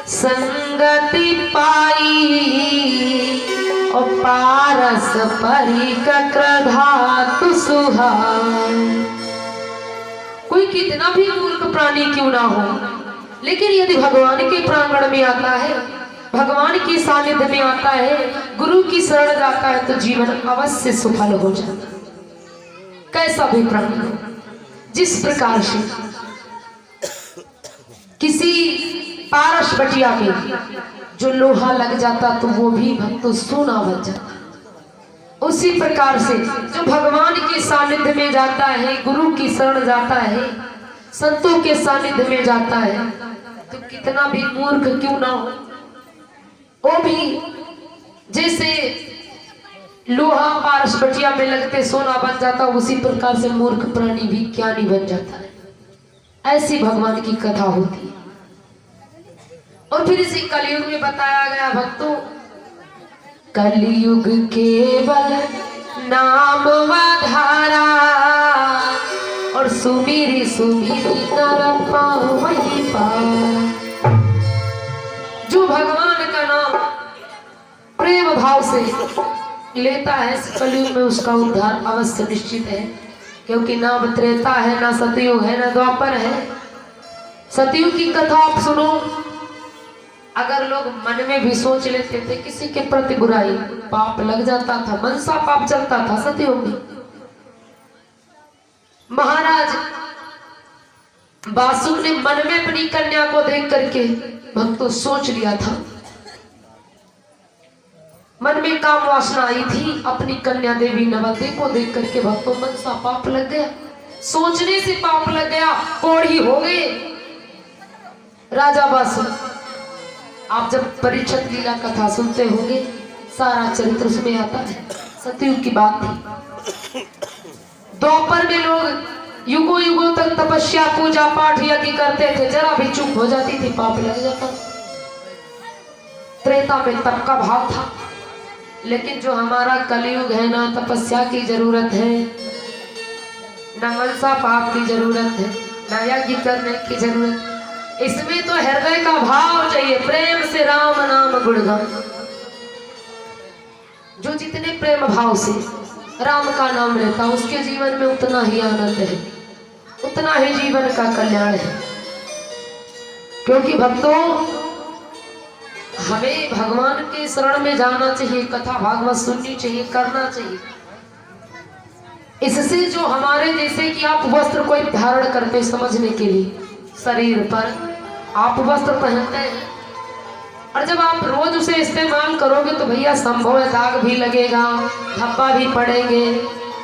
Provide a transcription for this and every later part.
संगति पाई और पारस परी कक्रधातु सुहाई। कोई कितना भी मूर्ख प्राणी क्यों ना हो, लेकिन यदि भगवान के प्रांगण में आता है, भगवान की सानिध्य में आता है, गुरु की शरण जाता है, तो जीवन अवश्य सफल हो जाता है। कैसा भी प्राणी हो, जिस प्रकार से किसी पारस बटिया में जो लोहा लग जाता तो वो भी भक्तों सोना बन जाता, उसी प्रकार से जो भगवान के सानिध्य में जाता है, गुरु की शरण जाता है, संतों के सानिध्य में जाता है, तो कितना भी मूर्ख क्यों ना हो, वो भी जैसे लोहा पारस बटिया में लगते सोना बन जाता, उसी प्रकार से मूर्ख प्राणी भी ज्ञानी बन जाता है। ऐसी भगवान की कथा होती है। और फिर इसी कलयुग में बताया गया भक्तों, कलयुग केवल नाम आधारा और सुमिरी सुमिरी नर पावई पार। जो भगवान का नाम प्रेम भाव से लेता है, कलयुग में उसका उद्धार अवश्य निश्चित है। क्योंकि ना त्रेता है, ना सतयुग है, ना द्वापर है। सतयुग की कथा आप सुनो, अगर लोग मन में भी सोच लेते थे किसी के प्रति बुराई, पाप लग जाता था, मनसा पाप चलता था सतयुग में। महाराज बासुक ने मन में अपनी कन्या को देख करके भक्तों सोच लिया था, मन में काम वासना आई थी, अपनी कन्या देवी नवदे को देख करके भक्तों मनसा पाप लग गया, सोचने से पाप लग गया, कोढ़ी हो गए। राजा बासुक, आप जब परीक्षित लीला कथा सुनते होंगे, सारा चरित्र उसमें आता है। सतयुग की बात थी। द्वापर में लोग युगों युगों तक तपस्या पूजा पाठ यज्ञ करते थे, जरा भी चूक हो जाती थी पाप लग जाता। त्रेता में तप का भाव था, लेकिन जो हमारा कलयुग है ना, तपस्या की जरूरत है, न मनसा पाप की जरूरत है, न यज्ञ करने की जरूरत। इसमें तो हृदय का भाव चाहिए, प्रेम से राम नाम गुणगान। जो जितने प्रेम भाव से राम का नाम लेता, उसके जीवन में उतना ही आनंद है, उतना ही जीवन का कल्याण है। क्योंकि भक्तों, हमें भगवान के शरण में जाना चाहिए, कथा भागवत सुननी चाहिए, करना चाहिए। इससे जो हमारे जैसे कि आप वस्त्र कोई धारण करते समझने के लिए, शरीर पर आप वस्त्र पहनते हैं, और जब आप रोज उसे इस्तेमाल करोगे तो भैया संभव है दाग भी लगेगा, धब्बा भी पड़ेंगे,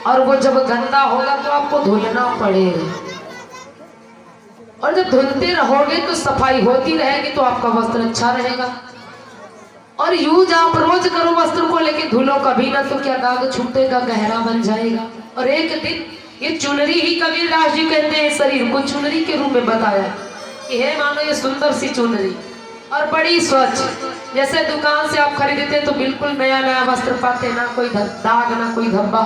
और वो जब गंदा होगा तो आपको धुलना पड़ेगा। और जब धुलते रहोगे तो सफाई होती रहेगी, तो आपका वस्त्र अच्छा रहेगा। और यूज आप रोज करो वस्त्र को, लेकिन धुलो कभी ना, तो क्या दाग छूटेगा, गहरा बन जाएगा। और एक दिन ये चुनरी ही, कबीरदास जी कहते हैं, शरीर को चुनरी के रूप में बताया कि है मानो ये सुंदर सी चुनरी और बड़ी स्वच्छ, जैसे दुकान से आप खरीदते तो बिल्कुल नया नया वस्त्र पाते, ना कोई दाग ना कोई धब्बा,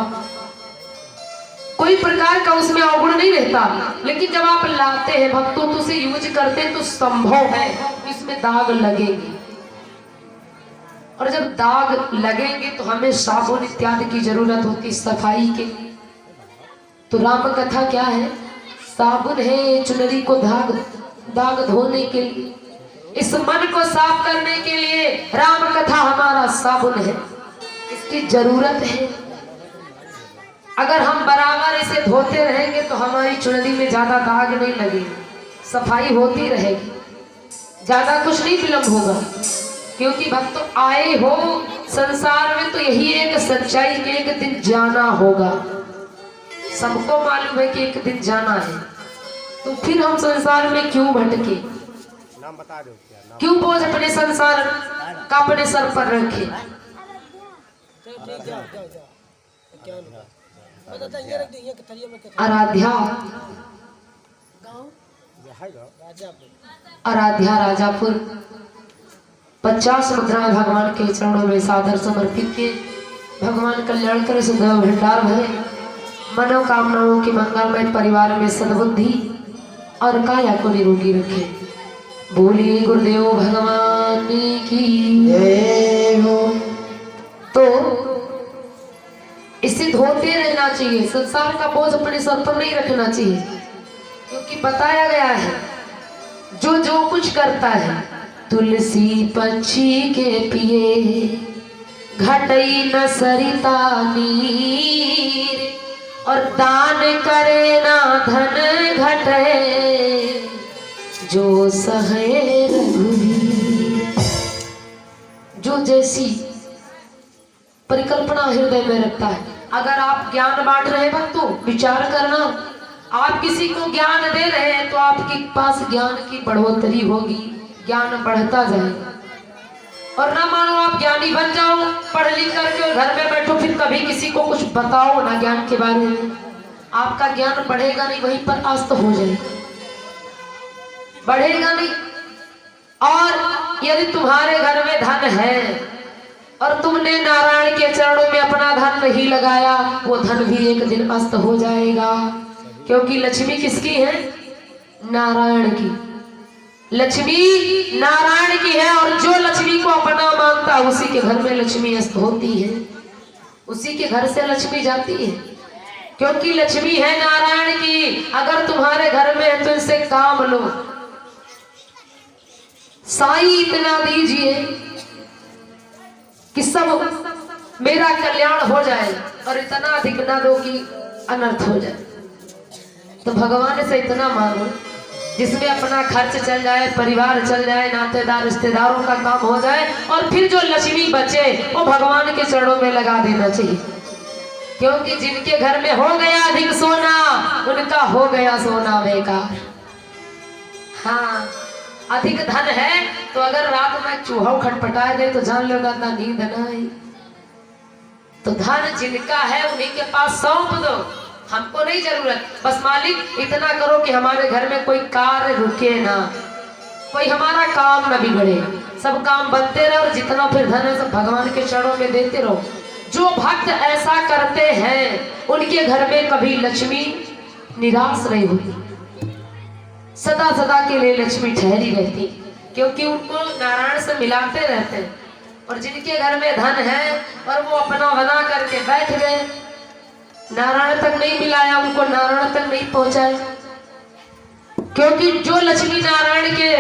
कोई प्रकार का उसमें अवगुण नहीं रहता। लेकिन जब आप लाते हैं भक्तों, तो उसे यूज करते हैं तो संभव है इसमें दाग लगेंगे, और जब दाग लगेंगे तो हमें साबुन इत्यादि की जरूरत होती सफाई के। तो राम कथा क्या है? साबुन है चुनरी को दाग धोने के लिए, इस मन को साफ करने के लिए राम कथा हमारा साबुन है, इसकी जरूरत है। अगर हम बराबर इसे धोते रहेंगे तो हमारी चुनरी में ज्यादा दाग नहीं लगेगी, सफाई होती रहेगी, ज्यादा कुछ नहीं विलंब होगा। क्योंकि भक्तों आए हो संसार में तो यही एक सच्चाई कि एक दिन जाना होगा। सबको मालूम है कि एक दिन जाना है, तो फिर हम संसार में क्यों भटके, नाम बता दो क्या क्यों बोझ अपने संसार का अपने सर पर रखे। आराध्या राजापुर 50 मुद्राएं भगवान के चरणों में सादर समर्पित किए। भगवान कल्याण करे, सुखदेव भंडार भरे, मनोकामनाओं के मंगलमय परिवार में सद्बुद्धि और काया को निरोगी रखे। बोलिए गुरुदेव भगवान। रानी की जय हो। तो इसे धोते रहना चाहिए, संसार का बोझ अपने सर पर नहीं रखना चाहिए, क्योंकि बताया गया है जो जो कुछ करता है तुलसी पंछी के पिए घटई न सरिता नीर और दान करे ना धन घटे जो सहे रघुवीर। जो जैसी परिकल्पना हृदय में रखता है, अगर आप ज्ञान बांट रहे भक्तों विचार करना, आप किसी को ज्ञान दे रहे हैं तो आपके पास ज्ञान की बढ़ोतरी होगी, ज्ञान बढ़ता जाएगा। और ना मानो आप ज्ञानी बन जाओ पढ़ लिख करके और घर में बैठो फिर कभी किसी को कुछ बताओ ना ज्ञान के बारे में, आपका ज्ञान बढ़ेगा नहीं, वहीं पर अस्त हो जाएगा, बढ़ेगा नहीं। और यदि तुम्हारे घर में धन है और तुमने नारायण के चरणों में अपना धन नहीं लगाया, वो धन भी एक दिन अस्त हो जाएगा, क्योंकि लक्ष्मी किसकी है? नारायण की। लक्ष्मी नारायण की है और जो लक्ष्मी को अपना मानता है उसी के घर में लक्ष्मी अस्त होती है, उसी के घर से लक्ष्मी जाती है, क्योंकि लक्ष्मी है नारायण की। अगर तुम्हारे घर में है तो इनसे काम लो, साईं इतना दीजिए कि सब मेरा कल्याण हो जाए और इतना अधिक ना दो कि अनर्थ हो जाए। तो भगवान से इतना मांगो जिसमें अपना खर्च चल जाए, परिवार चल जाए, नातेदार रिश्तेदारों का काम हो जाए, और फिर जो लक्ष्मी बचे वो भगवान के चरणों में लगा देना चाहिए, क्योंकि जिनके घर में हो गया अधिक सोना उनका हो गया सोना बेकार। हाँ, अधिक धन है तो अगर रात में चूहा खटपटाए दे तो जान लो ना नींद ना आई। तो धन जिनका है उन्हीं के पास सौंप दो, हमको नहीं जरूरत, बस मालिक इतना करो कि हमारे घर में कोई कार्य रुके ना, कोई हमारा काम ना बिगड़े, सब काम बनते रहे और जितना फिर धन है सब भगवान के चरणों में देते रहो। जो भक्त ऐसा करते हैं उनके घर में कभी लक्ष्मी निराश नहीं होती, सदा सदा के लिए लक्ष्मी ठहरी रहती, क्योंकि उनको नारायण से मिलाते रहते हैं। और जिनके घर में धन है और वो अपना बना करके बैठ गए, नारायण तक नहीं मिलाया, उनको नारायण तक नहीं पहुंचाए, क्योंकि जो लक्ष्मी नारायण के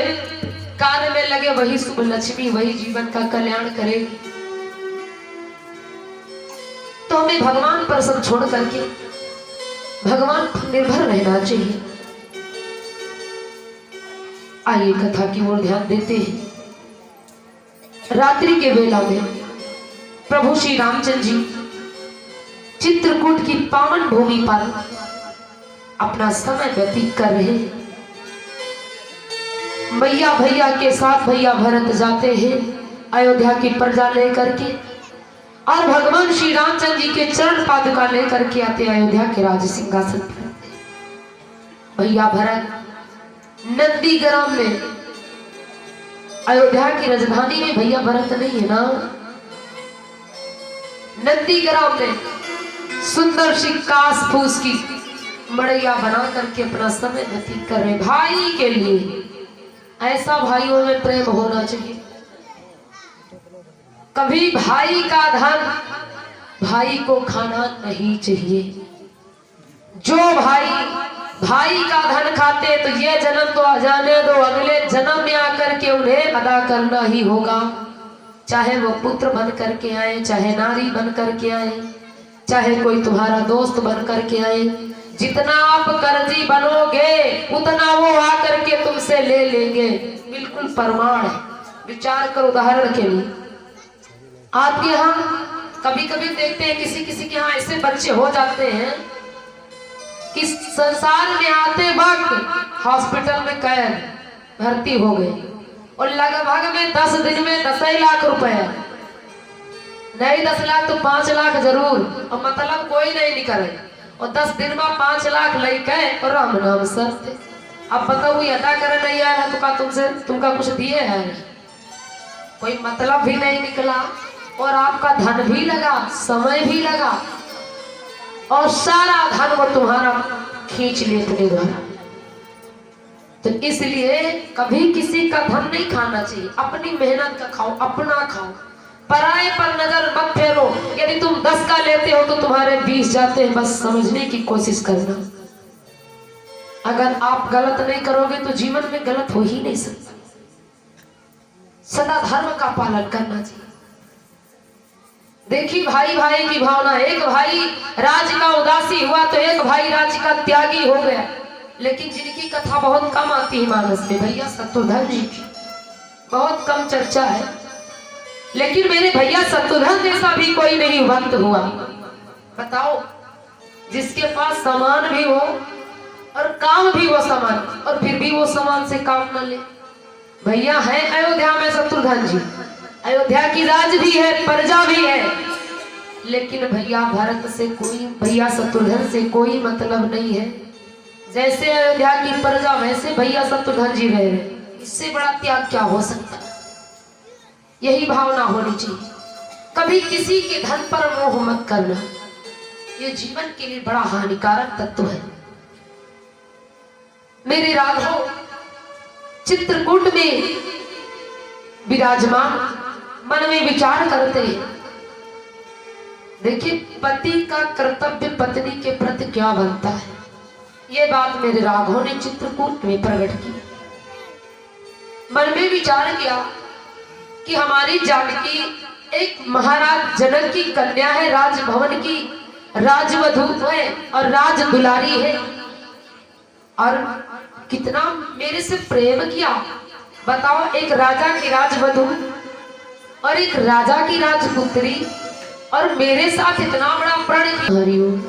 कार्य में लगे वही शुभ लक्ष्मी वही जीवन का कल्याण करेगी। तो हमें भगवान पर सब छोड़ करके भगवान पर निर्भर रहना चाहिए। आइए कथा की ओर ध्यान देते हैं। रात्रि के वेला में प्रभु श्री रामचंद्र जी चित्रकूट की पावन भूमि पर अपना समय व्यतीत कर रहे हैं। मैया भैया के साथ भैया भरत जाते हैं अयोध्या की प्रजा लेकर के, और भगवान श्री रामचंद्र जी के चरण पादुका लेकर के आते अयोध्या के राज सिंहासन पर। भैया भरत नंदीग्राम में, अयोध्या की राजधानी में भैया भरत नहीं है ना, नंदीग्राम में सुंदर सी कास फूस की मड़ैया बना करके अपना समय व्यतीत कर रहे भाई के लिए। ऐसा भाइयों में प्रेम होना चाहिए। कभी भाई का धन भाई को खाना नहीं चाहिए। जो भाई का धन खाते तो ये जन्म तो जाने दो, अगले जन्म में आकर के उन्हें अदा करना ही होगा, चाहे वो पुत्र बन करके आए, चाहे नारी बन करके आए, चाहे कोई तुम्हारा दोस्त बन करके आए। जितना आप कर्जी बनोगे उतना वो आकर के तुमसे ले लेंगे, बिल्कुल प्रमाण है। विचार करो, उदाहरण के लिए आपके यहाँ कभी कभी देखते हैं किसी किसी के यहाँ ऐसे बच्चे हो जाते हैं कि संसार में आते वक्त हॉस्पिटल में कैद भर्ती हो गए और लगभग में 10 दिन में 10 लाख रुपए, नहीं 10 लाख तो 5 लाख जरूर, और मतलब कोई नहीं निकले, और 10 दिन में 5 लाख लेके और राम नाम सर। अब बताओ अदा करे नहीं आया तो का तुमका कुछ दिए है, कोई मतलब भी नहीं निकला, और आपका धन भी लगा, समय भी लगा, और सारा धन वो तुम्हारा खींच ले अपने द्वारा। तो इसलिए कभी किसी का धन नहीं खाना चाहिए, अपनी मेहनत का खाओ, अपना खाओ, पराये पर नजर मत फेरो। यदि तुम 10 का लेते हो तो तुम्हारे 20 जाते हैं, बस समझने की कोशिश करना। अगर आप गलत नहीं करोगे तो जीवन में गलत हो ही नहीं सकता। सदा धर्म का पालन करना चाहिए। देखिए भाई भाई की भावना, एक भाई राज्य का उदासी हुआ तो एक भाई राज्य का त्यागी हो गया। लेकिन जिनकी कथा बहुत कम आती है मानस में, भैया शत्रुघ्न जी की बहुत कम चर्चा है। लेकिन मेरे भैया शत्रुघ्न जैसा भी कोई नहीं भक्त हुआ। बताओ, जिसके पास सामान भी हो और काम भी हो समान, और फिर भी वो समान से काम न ले। भैया है अयोध्या में शत्रुघ्न जी, अयोध्या की राज भी है, प्रजा भी है, लेकिन भैया भारत से कोई, भैया शत्रुघ्न से कोई मतलब नहीं है। जैसे अयोध्या की प्रजा वैसे भैया शत्रुघ्न जी रहे। इससे बड़ा त्याग क्या हो सकता है? यही भावना होनी चाहिए। कभी किसी के धन पर मोह मत करना, ये जीवन के लिए बड़ा हानिकारक तत्व है। मेरे राघव चित्रकूट में विराजमान, मन में विचार करते हैं। देखिए, पति का कर्तव्य पत्नी के प्रति क्या बनता है, ये बात मेरे राघव ने चित्रकूट में प्रकट की। मन में विचार किया कि हमारी जानकी एक महाराज जनक की कन्या है, राजभवन की राजवधू है और राज दुलारी है, और कितना मेरे से प्रेम किया। बताओ, एक राजा की राजवधू और एक राजा की राजपुत्री, और मेरे साथ इतना बड़ा प्रण। हरिओम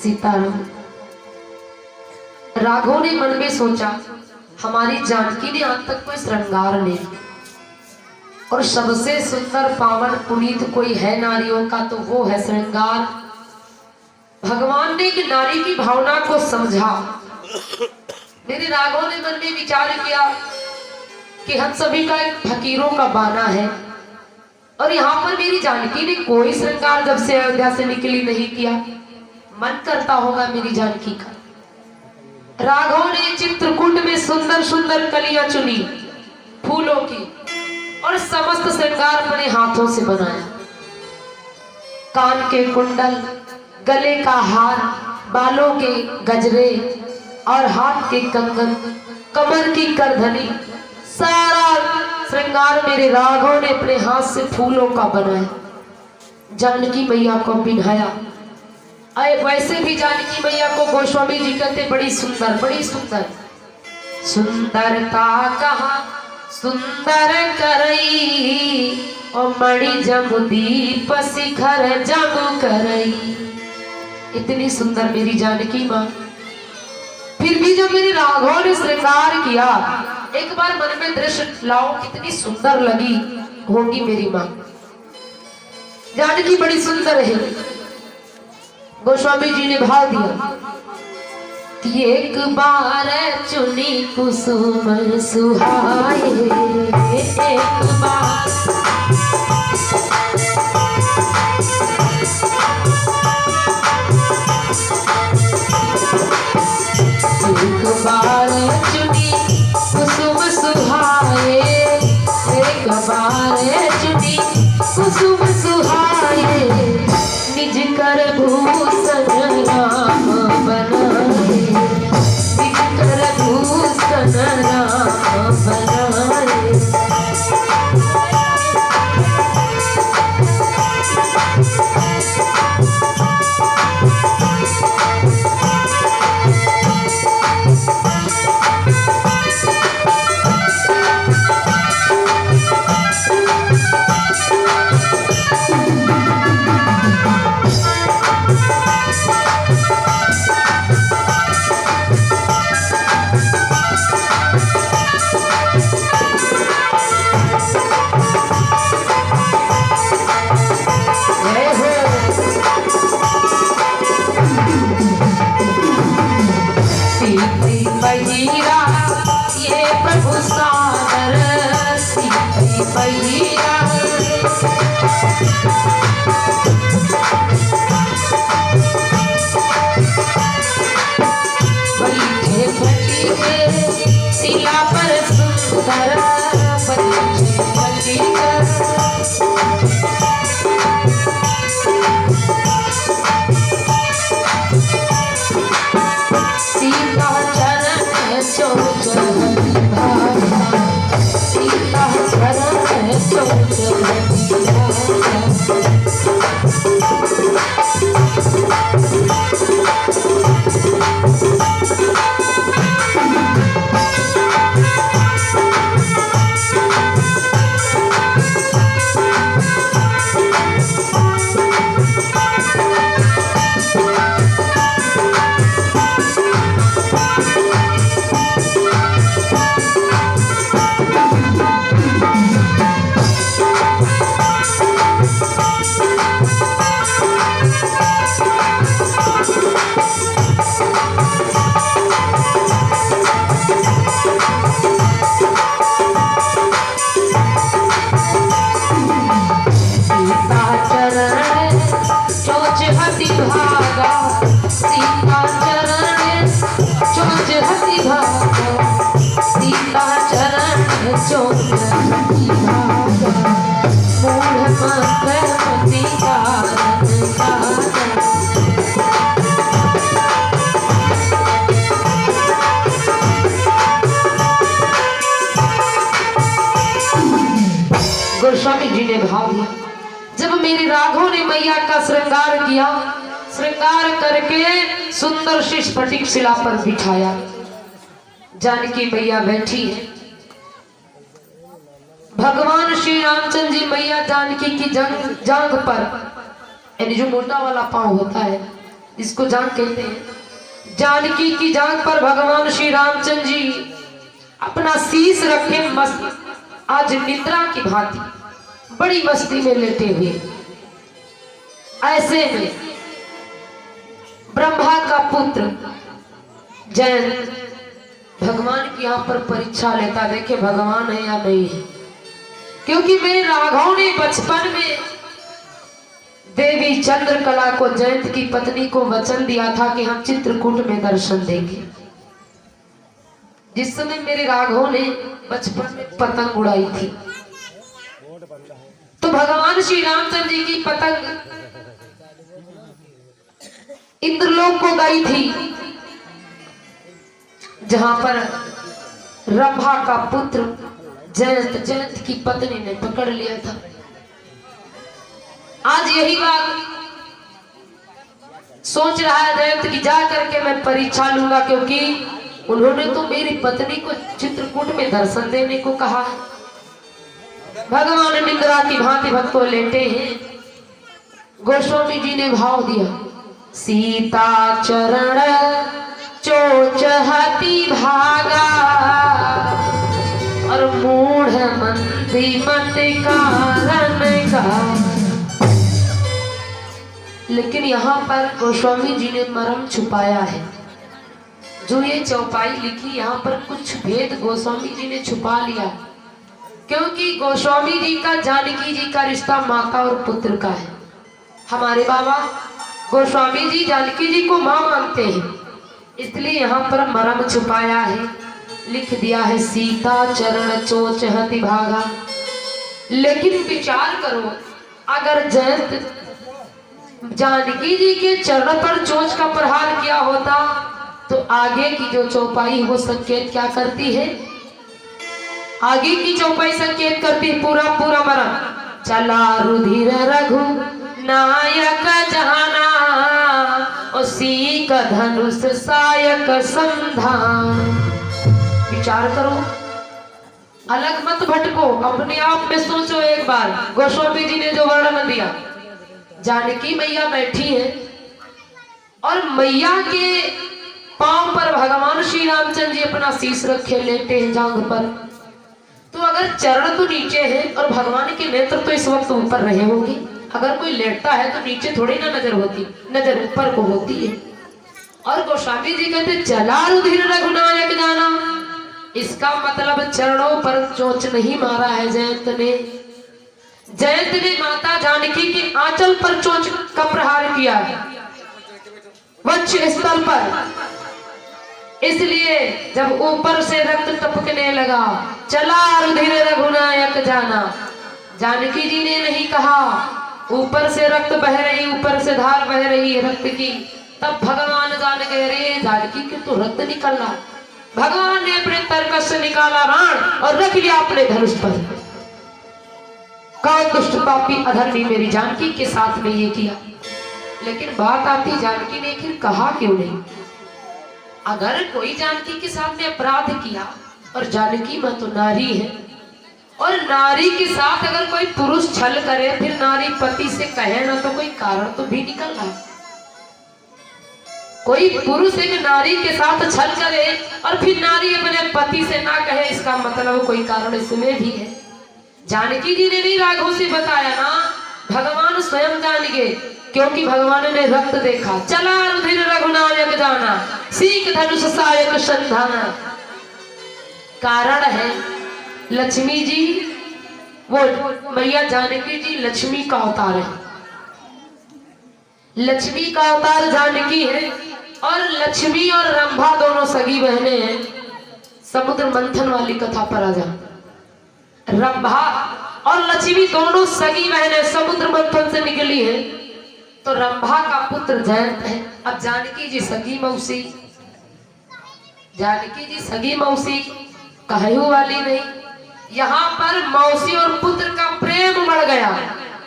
सीताराम। राघव ने मन में सोचा, हमारी जानकी ने आज तक कोई श्रृंगार नहीं, और सबसे सुंदर पावन पुनीत कोई है नारियों का तो वो है श्रृंगार। भगवान ने एक नारी की भावना को समझा। मेरे राघव ने मन में विचार किया कि हम सभी का एक फकीरों का बाना है, और यहाँ पर मेरी जानकी ने कोई श्रृंगार जब से अयोध्या से निकली नहीं किया। मन करता होगा मेरी जानकी का। राघव ने चित्रकूट में सुंदर सुंदर कलियां चुनी फूलों की, और समस्त श्रृंगार अपने हाथों से बनाया। कान के कुंडल, गले का हार, बालों के गजरे और हाथ के कंगन, कमर की करधनी, सारा श्रृंगार मेरे राघव ने अपने हाथ से फूलों का बनाया। जानकी मैया को पिन्हाया। वैसे भी जानकी मैया को गोस्वामी जी कहते बड़ी सुंदर, बड़ी सुंदर। सुंदरता कहा सुंदर करई, और मणि जमु दीप शिखर जमु करई। इतनी सुंदर मेरी जानकी माँ। फिर भी जब मेरे राघव ने श्रृंगार किया, एक बार मन में दृश्य लाओ, कितनी सुंदर लगी होगी मेरी माँ। जानकी बड़ी सुंदर है। गोस्वामी जी ने भाव दिया कि एक बार चुनी कुसुम सुहाए, एक बार चुनी कुसुम सुहाए, एक बार चुनी कुसुम सुहाए, निज कर भूषण राम बनाए, निज कर भूषण राम बनाए। भागा सीता चरण चोच हति भागा सीता चरण चोच हति भागा मूढ़ मंत्र मति कारण कारण गोस्वामी जी ने भाव दिया। जब मेरे राघव ने मैया का श्रृंगार किया, श्रृंगार करके सुंदर सी स्फटिक शिला पर बिठाया, जानकी मैया बैठी है। भगवान श्री रामचंद्र जी मैया जानकी की जांघ पर, यानी जो मोटा वाला पांव होता है इसको जांघ कहते हैं, जानकी की जांघ पर भगवान श्री रामचंद्र जी अपना शीश रखे मस्त, आज निद्रा की भांति बड़ी मस्ती में लेटे हुए। ऐसे में ब्रह्मा का पुत्र जयंत भगवान की यहाँ पर परीक्षा लेता, देखे भगवान है या नहीं है। क्योंकि मेरे राघव ने बचपन में देवी चंद्रकला को, जयंत की पत्नी को वचन दिया था कि हम चित्रकूट में दर्शन देंगे। जिस समय मेरे राघव ने बचपन में पतंग उड़ाई थी, तो भगवान श्री रामचंद्र जी की पतंग इंद्रलोक को गई थी, जहां पर रंभा का पुत्र जयंत की पत्नी ने पकड़ लिया था। आज यही बात सोच रहा है जयंत की जा करके मैं परीक्षा लूंगा, क्योंकि उन्होंने तो मेरी पत्नी को चित्रकूट में दर्शन देने को कहा है। भगवान निद्रा की भांति भक्त को लेटे हैं। गोस्वामी जी ने भाव दिया, सीता चरण चोच हति भागा और मूढ़ मंदी मत कारण का। लेकिन यहाँ पर गोस्वामी जी ने मर्म छुपाया है। जो ये चौपाई लिखी, यहाँ पर कुछ भेद गोस्वामी जी ने छुपा लिया, क्योंकि गोस्वामी जी का जानकी जी का रिश्ता माता और पुत्र का है। हमारे बाबा गोस्वामी जी जानकी जी को मां मानते हैं, इसलिए यहाँ पर मर्म छुपाया है, लिख दिया है सीता चरण चोच हति भागा। लेकिन विचार करो, अगर जयंत जानकी जी के चरण पर चोच का प्रहार किया होता तो आगे की जो चौपाई वो संकेत क्या करती है? आगे की चौपाई संकेत करती है पूरा पूरा मरम, चला रुधिर रघु नायक जहाना उसी का धनुष सायक संधान। विचार करो, अलग मत भटको, अपने आप में सोचो एक बार। गोस्वामी जी ने जो वर्णन दिया, जानकी मैया बैठी है और मैया के पांव पर भगवान श्री रामचंद्र जी अपना शीश रखे लेटे हैं जांघ पर। तो अगर चरण तो नीचे है और भगवान के नेत्र तो इस वक्त ऊपर रहे होंगे। अगर कोई लेटता है तो नीचे थोड़ी ना नजर होती, नजर ऊपर को होती है। और गोस्वामी जी कहते चला रुधिर रघुनायक जाना, इसका मतलब चरणों पर चोंच नहीं मारा है जयंत ने। जयंत ने माता जानकी के आंचल पर चोंच का प्रहार किया, वक्ष स्थल पर। इसलिए जब ऊपर से रक्त टपकने लगा, चला रुधिर रघुनायक जाना, जानकी जी ने नहीं कहा ऊपर से रक्त बह रही, ऊपर से धार बह रही है रक्त की, तब भगवान जान गए रे जानकी के तो रक्त निकल रहा। भगवान ने अपने तरकस से निकाला बाण और रख लिया अपने धनुष पर। कौन दुष्ट पापी अधर्मी मेरी जानकी के साथ में ये किया। लेकिन बात आती, जानकी ने फिर कहा क्यों नहीं? अगर कोई जानकी के साथ में अपराध किया, और जानकी में तो नारी है, और नारी के साथ अगर कोई पुरुष छल करे, फिर नारी पति से कहे ना, तो कोई कारण तो भी निकल रहा है। कोई पुरुष एक नारी के साथ छल करे और फिर नारी अपने पति से ना कहे, इसका मतलब कोई कारण इसमें भी है। जानकी जी ने नहीं राघव से बताया ना, भगवान स्वयं जान गए, क्योंकि भगवान ने रक्त देखा। चला रुधिर रघुनायक जाना, सीख धनुष सायक संधाना। कारण है लक्ष्मी जी, वो मैया जानकी जी लक्ष्मी का अवतार है। लक्ष्मी का अवतार जानकी है और लक्ष्मी और रंभा दोनों सगी बहनें हैं। समुद्र मंथन वाली कथा पर आ जा। रंभा और लक्ष्मी दोनों सगी बहनें समुद्र मंथन से निकली है। तो रंभा का पुत्र जयंत है। अब जानकी जी सगी मौसी, जानकी जी सगी मौसी कहू वाली नहीं। यहाँ पर मौसी और पुत्र का प्रेम बढ़ गया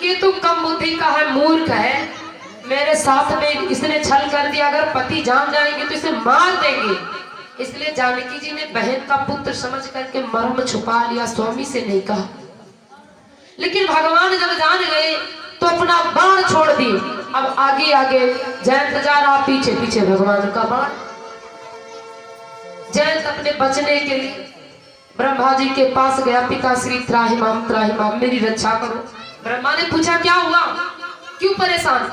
कि तू कम बुद्धि का है, मूर्ख है, मेरे साथ में इसने छल कर दिया, अगर पति जान जाएंगे तो इसे मार देंगे। इसलिए जानकी जी ने बहन का पुत्र समझ करके मर्म छुपा लिया, स्वामी से नहीं कहा। लेकिन भगवान जब जान गए तो अपना बाण छोड़ दिए। अब आगे आगे जयंत जा रहा, पीछे पीछे भगवान का बाण। जयंत अपने बचने के लिए ब्रह्मा जी के पास गया। पिताश्री त्राहिमाम त्राहिमाम, मेरी रक्षा करो। ब्रह्मा ने पूछा क्या हुआ, क्यों परेशान?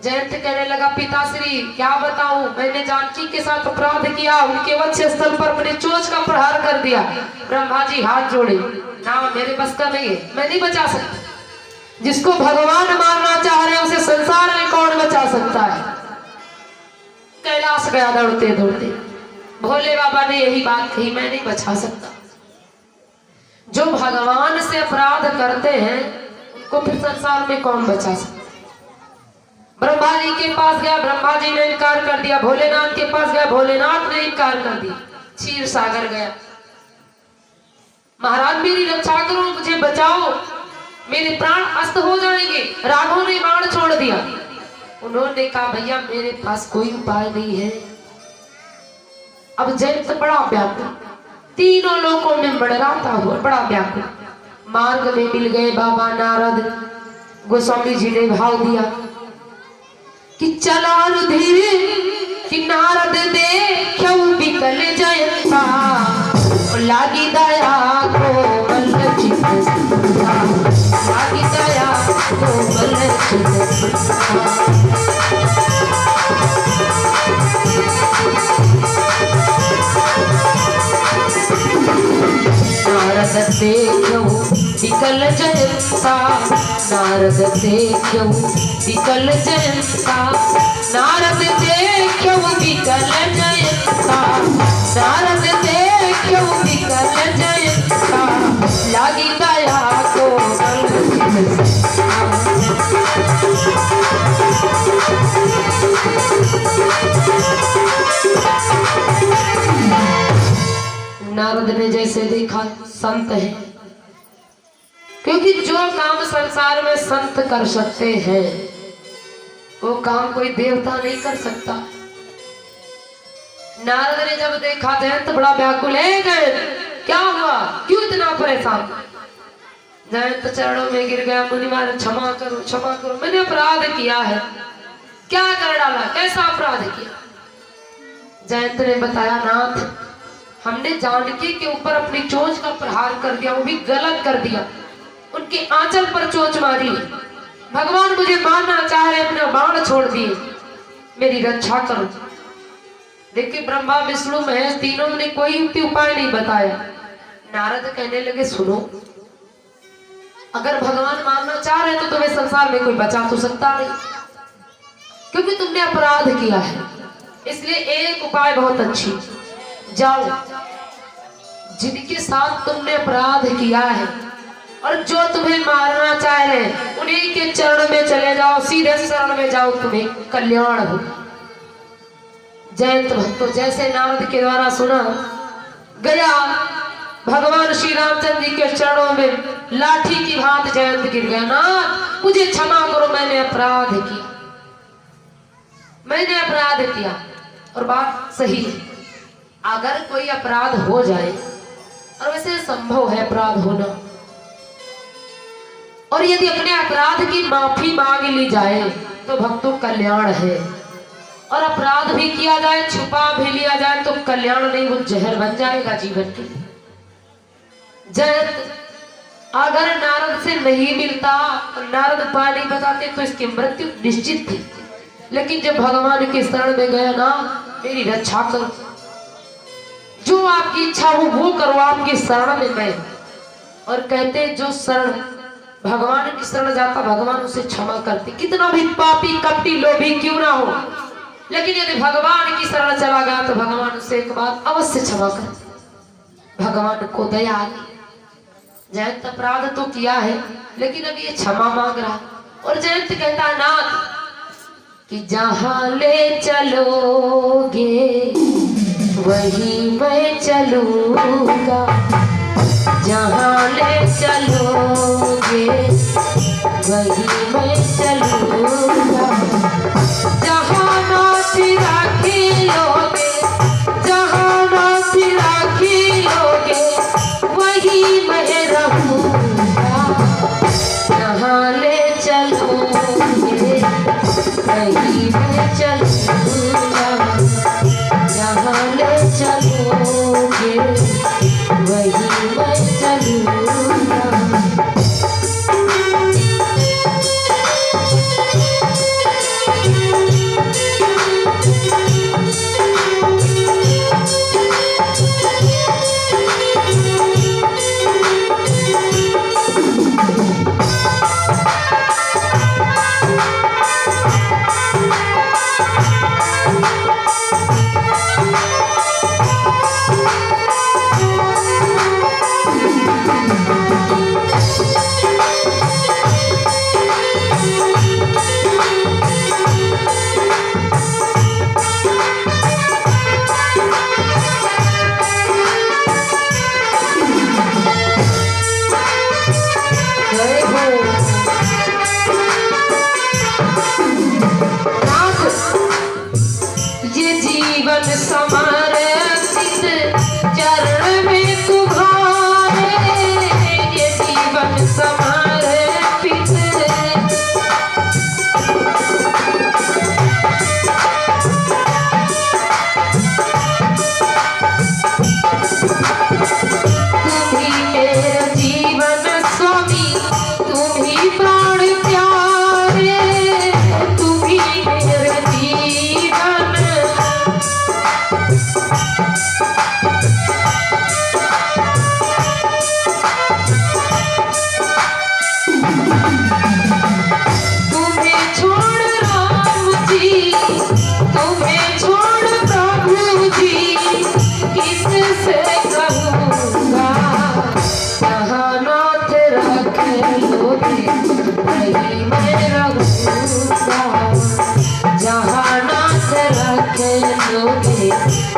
जयंत कहने लगा पिताश्री क्या बताऊं, मैंने जानकी के साथ अपराध किया, उनके वक्ष स्थल पर अपने चोंच का प्रहार कर दिया। ब्रह्मा जी हाथ जोड़े, ना मेरे बस का नहीं है, मैं नहीं बचा सकता। जिसको भगवान मारना चाह रहे हैं उसे संसार में कौन बचा सकता है? कैलाश गया दौड़ते दौड़ते, भोले बाबा ने यही बात कही, मैं नहीं बचा सकता। जो भगवान से अपराध करते हैं उनको फिर संसार में कौन बचा सकता? ब्रह्मा जी के पास गया, ब्रह्मा जी ने इनकार कर दिया। भोलेनाथ के पास गया, भोलेनाथ ने इनकार कर दिया। क्षीर सागर गया, महाराज मेरी रक्षा करो, मुझे बचाओ, मेरे प्राण अस्त हो जाएंगे। राघव ने बाण छोड़ दिया। उन्होंने कहा भैया मेरे पास कोई उपाय नहीं है। अब जयंत बड़ा व्याकुल, तीनों लोकों में बड़राता हुआ बड़ा व्याकुल। मार्ग में मिल गए बाबा नारद। गोस्वामी जी ने भाव दिया कि चला धीरे कि नारद देखो बिकल जयंता, लागी दया कोमल चित्ता, लागी दया कोमल चित्ता। नारद देखो बिकल जयंता, नारद देखो बिकल जयंता, नारद देखो बिकल जयंता, नारद देखो बिकल जयंता, लागी दया कोमल चित्ता। नारद ने जैसे देखा संत है, क्योंकि जो काम संसार में संत कर सकते हैं वो काम कोई देवता नहीं कर सकता। नारद ने जब देखा जयंत बड़ा व्याकुल है, जयंत क्या हुआ, क्यों इतना परेशान? जयंत चरणों में गिर गया, मुनि महाराज क्षमा करो क्षमा करो, मैंने अपराध किया है। क्या कर डाला, कैसा अपराध किया? जयंत ने बताया नाथ हमने जानकी के ऊपर अपनी चोंच का प्रहार कर दिया, वो भी गलत कर दिया, उनके आंचल पर चोंच मारी। भगवान मुझे मारना चाह रहे, अपने बाण छोड़ दिए, मेरी रक्षा करो। देखिए ब्रह्मा विष्णु महेश तीनों ने कोई युक्ति उपाय नहीं बताया। नारद कहने लगे सुनो, अगर भगवान मारना चाह रहे तो तुम्हें संसार में कोई बचा तो सकता नहीं, क्योंकि तुमने अपराध किया है। इसलिए एक उपाय बहुत अच्छी, जाओ जिनके साथ तुमने अपराध किया है और जो तुम्हें मारना चाह रहे हैं उन्हीं के चरण में चले जाओ, सीधे शरण में जाओ, तुम्हें कल्याण हो। जयंत भक्तों जैसे नारद के द्वारा सुना गया, भगवान श्री रामचंद्र जी के चरणों में लाठी की भांति जयंत गिर गया। नाथ मुझे क्षमा करो, मैंने अपराध किया, मैंने अपराध किया। और बात सही है, अगर कोई अपराध हो जाए, और वैसे संभव है अपराध होना, और यदि अपने अपराध की माफी मांग ली जाए तो भक्तों कल्याण है। और अपराध भी किया जाए, छुपा भी लिया जाए तो कल्याण नहीं, वो जहर बन जाएगा जीवन के लिए। जयंत अगर नारद से नहीं मिलता, नारद उपाय नहीं बताते तो इसकी मृत्यु निश्चित थी। लेकिन जब भगवान के शरण में गया ना, मेरी रक्षा करो, जो आपकी इच्छा हो वो करो, आपकी शरण में मैं। और कहते जो शरण भगवान की शरण जाता, भगवान उसे क्षमा करते, कितना भी पापी कपटी लोभी क्यों ना हो, लेकिन यदि भगवान की शरण चला गया तो भगवान उसे एक बार अवश्य क्षमा करते। भगवान को दया आ गई, जयंत अपराध तो किया है लेकिन अब ये क्षमा मांग रहा। और जयंत कहता है नाथ कि जहां ले चलोगे वहीं मैं चलूंगा, जहां ले चलोगे वहीं मैं चलूंगा, जहां नाथ राखी लोगे, जहां नाथ राखी लोगे वहीं मैं रहूंगा, जहां ले चलोगे वहीं मैं चलूंगा, जहां ले चलोगे वहीं मैं चलूंगा। ये जीवन समर्पित चरण में तुम्हारे, ये जीवन समर्पित, तुम ही मेरा जीवन स्वामी, तुम ही प्राण प्यारे, तुम ही मेरा जीवन, तुम्हें छोड़ राम जी, तुम्हें छोड़ प्रभु जी, किससे कहूँगा, जहाँ नाथ रख लोगे वहीं मैं रहूँगा, जहाँ नाथ रख लोगे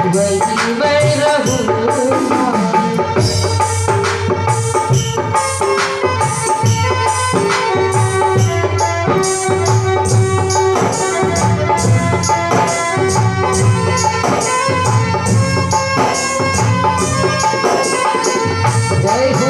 वहीं मैं रहूँगा। जय हो।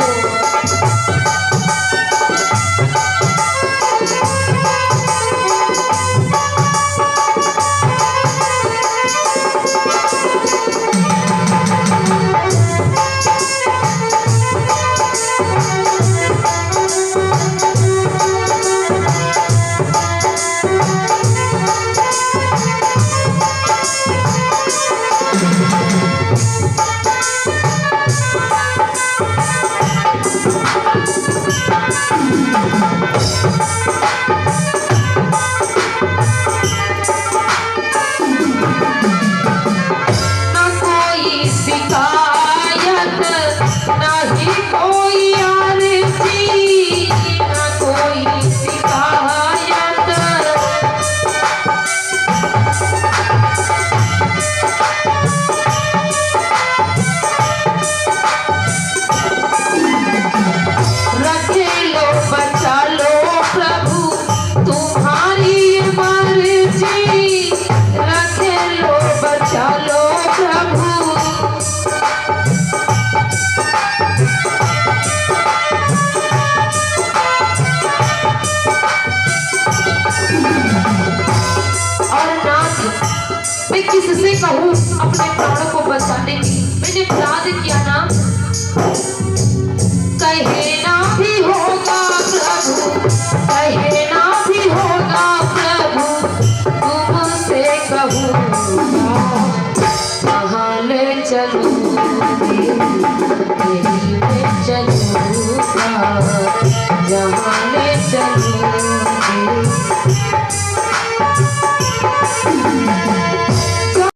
जहाँ ले चलोगे